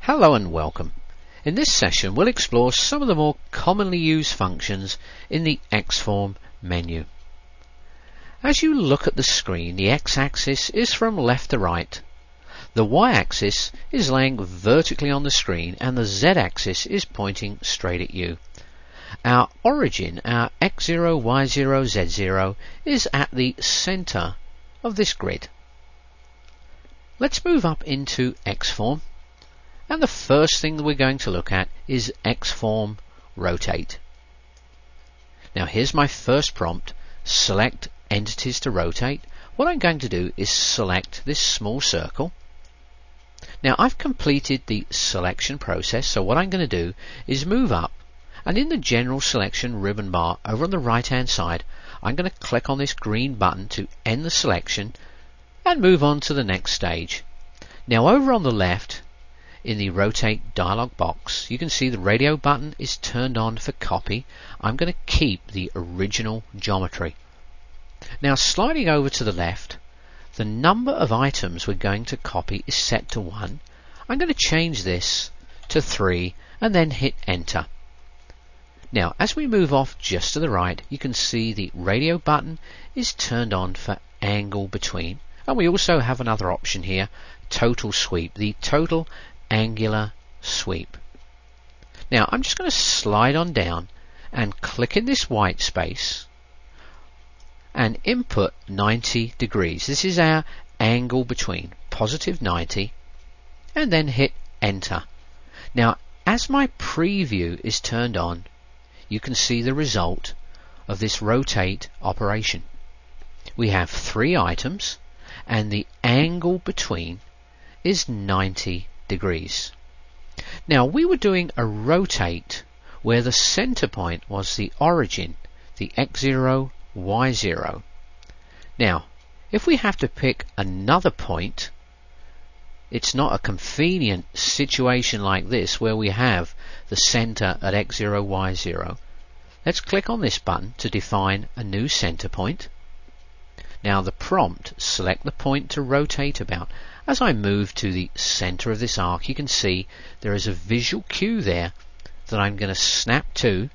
Hello and welcome. In this session we'll explore some of the more commonly used functions in the Xform menu. As you look at the screen, the x-axis is from left to right, the y-axis is laying vertically on the screen, and the z-axis is pointing straight at you. Our origin, our x0, y0, z0, is at the center of this grid. Let's move up into Xform. And the first thing that we're going to look at is Xform Rotate. Now here's my first prompt, select entities to rotate. What I'm going to do is select this small circle. Now I've completed the selection process, so what I'm going to do is move up, and in the general selection ribbon bar over on the right hand side I'm going to click on this green button to end the selection and move on to the next stage. Now over on the left in the rotate dialog box, you can see the radio button is turned on for copy. I'm going to keep the original geometry. Now sliding over to the left, the number of items we're going to copy is set to 1. I'm going to change this to 3 and then hit enter. Now as we move off just to the right, you can see the radio button is turned on for angle between, and we also have another option here, total sweep, the total angular sweep. Now I'm just going to slide on down and click in this white space and input 90 degrees. This is our angle between, positive 90, and then hit enter. Now as my preview is turned on, you can see the result of this rotate operation. We have 3 items and the angle between is 90 degrees. Now we were doing a rotate where the center point was the origin, the x0, y0. Now if we have to pick another point, it's not a convenient situation like this where we have the center at x0, y0. Let's click on this button to define a new center point. Now the prompt, select the point to rotate about. As I move to the center of this arc, you can see there is a visual cue there that I'm going to snap to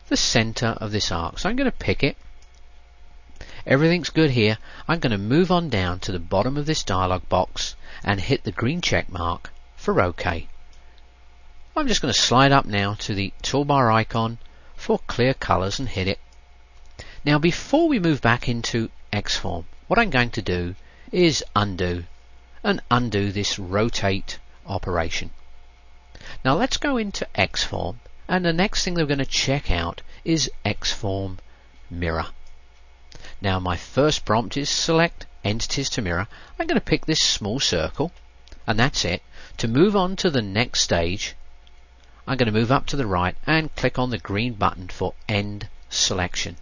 the center of this arc. So I'm going to pick it. Everything's good here. I'm going to move on down to the bottom of this dialog box and hit the green check mark for OK. I'm just going to slide up now to the toolbar icon for clear colors and hit it. Now before we move back into Xform, what I'm going to do is undo this rotate operation. Now let's go into Xform, and the next thing that we're going to check out is Xform Mirror. Now my first prompt is select entities to mirror. I'm going to pick this small circle, and that's it. To move on to the next stage, I'm going to move up to the right and click on the green button for end selection.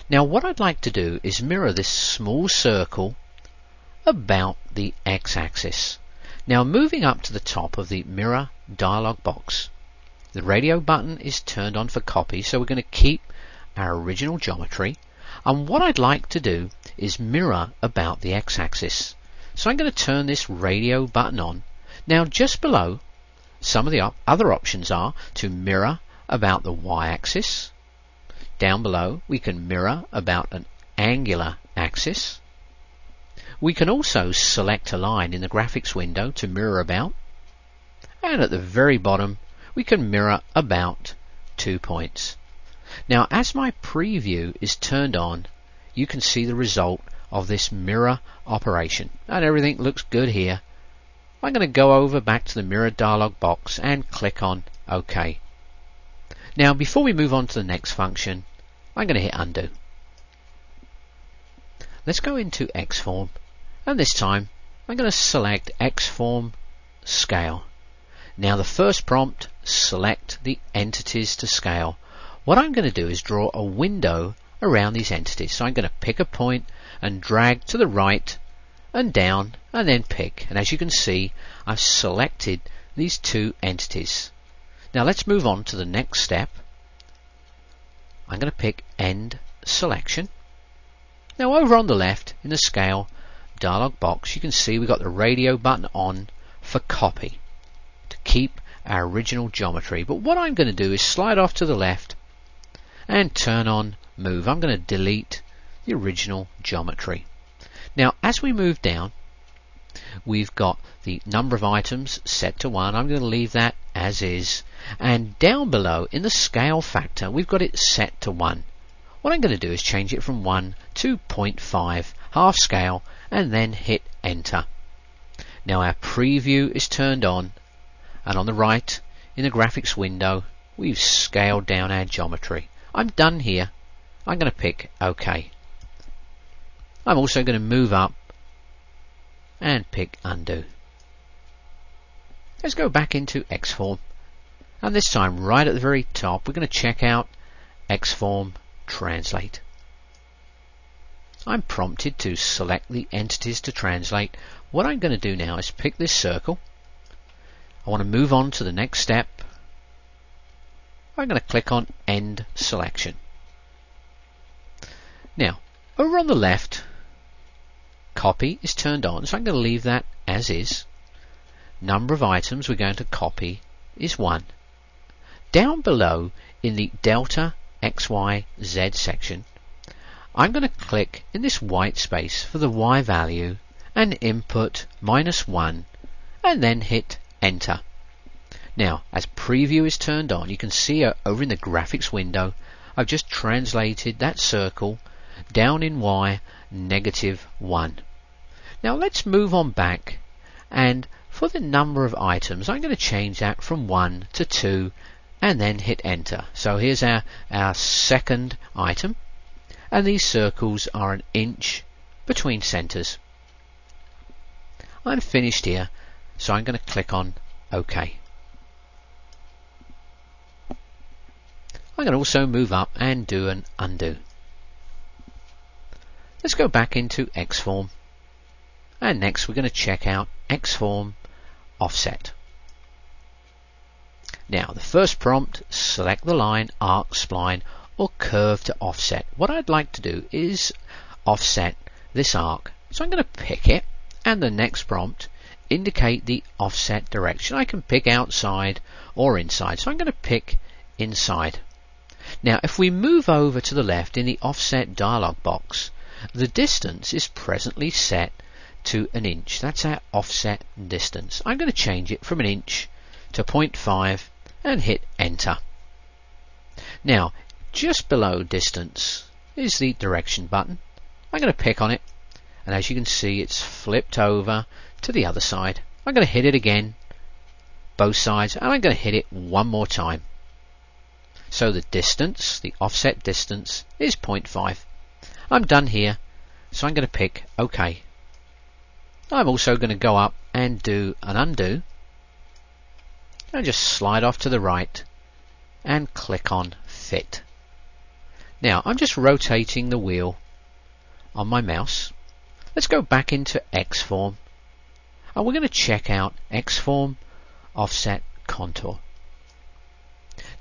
Now what I'd like to do is mirror this small circle about the x-axis. Now moving up to the top of the mirror dialog box, the radio button is turned on for copy, so we're going to keep our original geometry, and what I'd like to do is mirror about the x-axis. So I'm going to turn this radio button on. Now just below, some of the other options are to mirror about the y-axis. Down below we can mirror about an angular axis. We can also select a line in the graphics window to mirror about, and at the very bottom we can mirror about 2 points. Now as my preview is turned on, you can see the result of this mirror operation, and everything looks good here. I'm going to go over back to the mirror dialog box and click on OK. Now before we move on to the next function, I'm going to hit undo. Let's go into Xform, and this time I'm going to select Xform Scale. Now the first prompt, select the entities to scale. What I'm going to do is draw a window around these entities. So I'm going to pick a point and drag to the right and down and then pick. And as you can see, I've selected these 2 entities. Now let's move on to the next step. I'm going to pick end selection. Now over on the left in the scale dialog box, you can see we've got the radio button on for copy. To keep our original geometry. But what I'm going to do is slide off to the left and turn on move. I'm going to delete the original geometry. Now as we move down, we've got the number of items set to 1. I'm going to leave that as is, and down below in the scale factor we've got it set to 1. What I'm going to do is change it from 1 to 0.5 half scale and then hit enter. Now our preview is turned on, and on the right in the graphics window we've scaled down our geometry. I'm done here. I'm going to pick OK. I'm also going to move up and pick undo. Let's go back into Xform, and this time right at the very top we're going to check out Xform Translate. I'm prompted to select the entities to translate. What I'm going to do now is pick this circle. I want to move on to the next step. I'm going to click on End Selection. Now over on the left, copy is turned on, so I'm going to leave that as is. Number of items we're going to copy is 1. Down below in the delta XYZ section, I'm going to click in this white space for the Y value and input -1 and then hit enter. Now as preview is turned on, you can see over in the graphics window I've just translated that circle down in Y -1. Now let's move on back, and for the number of items I'm going to change that from 1 to 2 and then hit enter. So here's our second item, and these circles are 1 inch between centers. I'm finished here, so I'm going to click on OK. I'm going to also move up and do an undo. Let's go back into Xform, and next we're going to check out Xform Offset. Now the first prompt, select the line, arc, spline or curve to offset. What I'd like to do is offset this arc, so I'm going to pick it, and the next prompt, indicate the offset direction. I can pick outside or inside, so I'm going to pick inside. Now if we move over to the left in the offset dialog box, the distance is presently set to 1 inch. That's our offset distance. I'm going to change it from 1 inch to 0.5 and hit enter. Now just below distance is the direction button. I'm going to pick on it, and as you can see it's flipped over to the other side. I'm going to hit it again, both sides, and I'm going to hit it one more time. So the distance, the offset distance, is 0.5. I'm done here, so I'm going to pick OK. I'm also going to go up and do an undo, and just slide off to the right and click on Fit. Now I'm just rotating the wheel on my mouse. Let's go back into Xform, and we're going to check out Xform Offset Contour.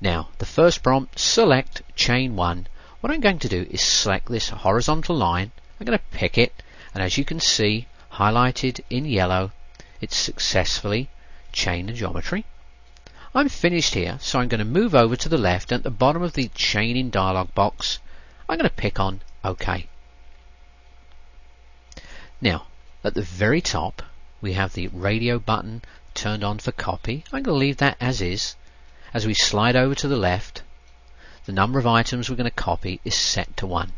Now the first prompt, select chain 1. What I'm going to do is select this horizontal line. I'm going to pick it, and as you can see highlighted in yellow, it's successfully chained the geometry. I'm finished here, so I'm going to move over to the left. At the bottom of the chaining dialog box, I'm going to pick on OK. Now at the very top we have the radio button turned on for copy. I'm going to leave that as is. As we slide over to the left, the number of items we're going to copy is set to 1.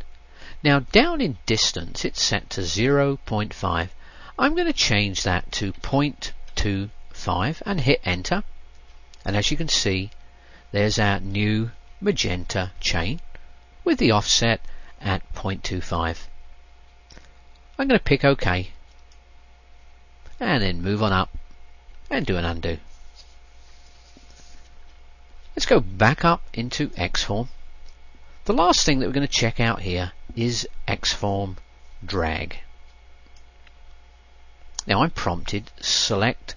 Now down in distance it's set to 0.5. I'm going to change that to 0.25 and hit enter, and as you can see there's our new magenta chain with the offset at 0.25. I'm going to pick OK and then move on up and do an undo. Let's go back up into Xform. The last thing that we're going to check out here is Xform Drag. Now I'm prompted, select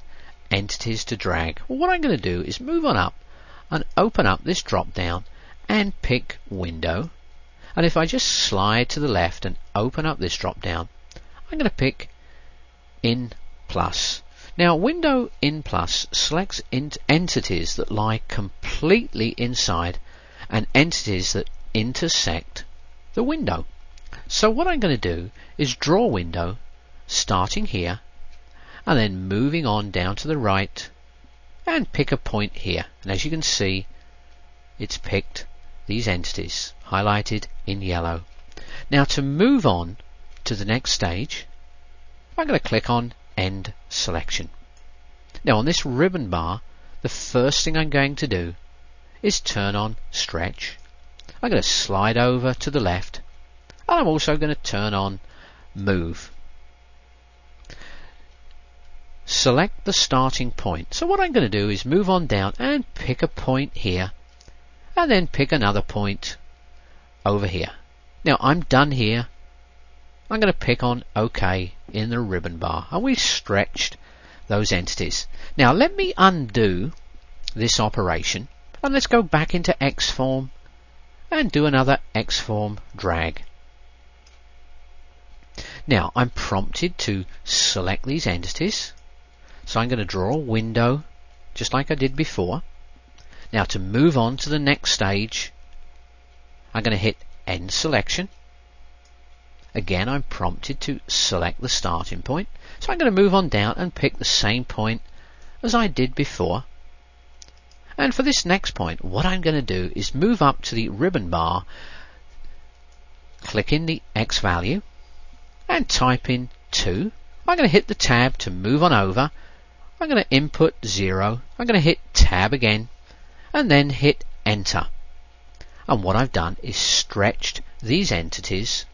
entities to drag. Well, what I'm going to do is move on up and open up this drop down and pick window, and if I just slide to the left and open up this drop down, I'm going to pick in plus. Now Window In Plus selects entities that lie completely inside and entities that intersect the window. So what I'm going to do is draw a window starting here and then moving on down to the right and pick a point here. And as you can see, it's picked these entities highlighted in yellow. Now to move on to the next stage, I'm going to click on End Selection. Now on this ribbon bar, the first thing I'm going to do is turn on Stretch. I'm going to slide over to the left, and I'm also going to turn on Move. Select the starting point. So what I'm going to do is move on down and pick a point here, and then pick another point over here. Now I'm done here. I'm going to pick on OK in the ribbon bar, and we've stretched those entities. Now let me undo this operation, and let's go back into Xform and do another Xform drag. Now I'm prompted to select these entities, so I'm going to draw a window just like I did before. Now to move on to the next stage, I'm going to hit End Selection. Again, I'm prompted to select the starting point, so I'm going to move on down and pick the same point as I did before. And for this next point, what I'm going to do is move up to the ribbon bar, click in the X value and type in 2. I'm going to hit the tab to move on over. I'm going to input 0. I'm going to hit tab again and then hit enter. And what I've done is stretched these entities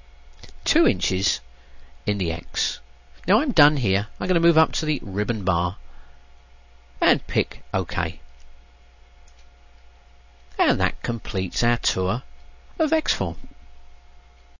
2 inches in the X. Now I'm done here. I'm going to move up to the ribbon bar and pick OK. And that completes our tour of Xform.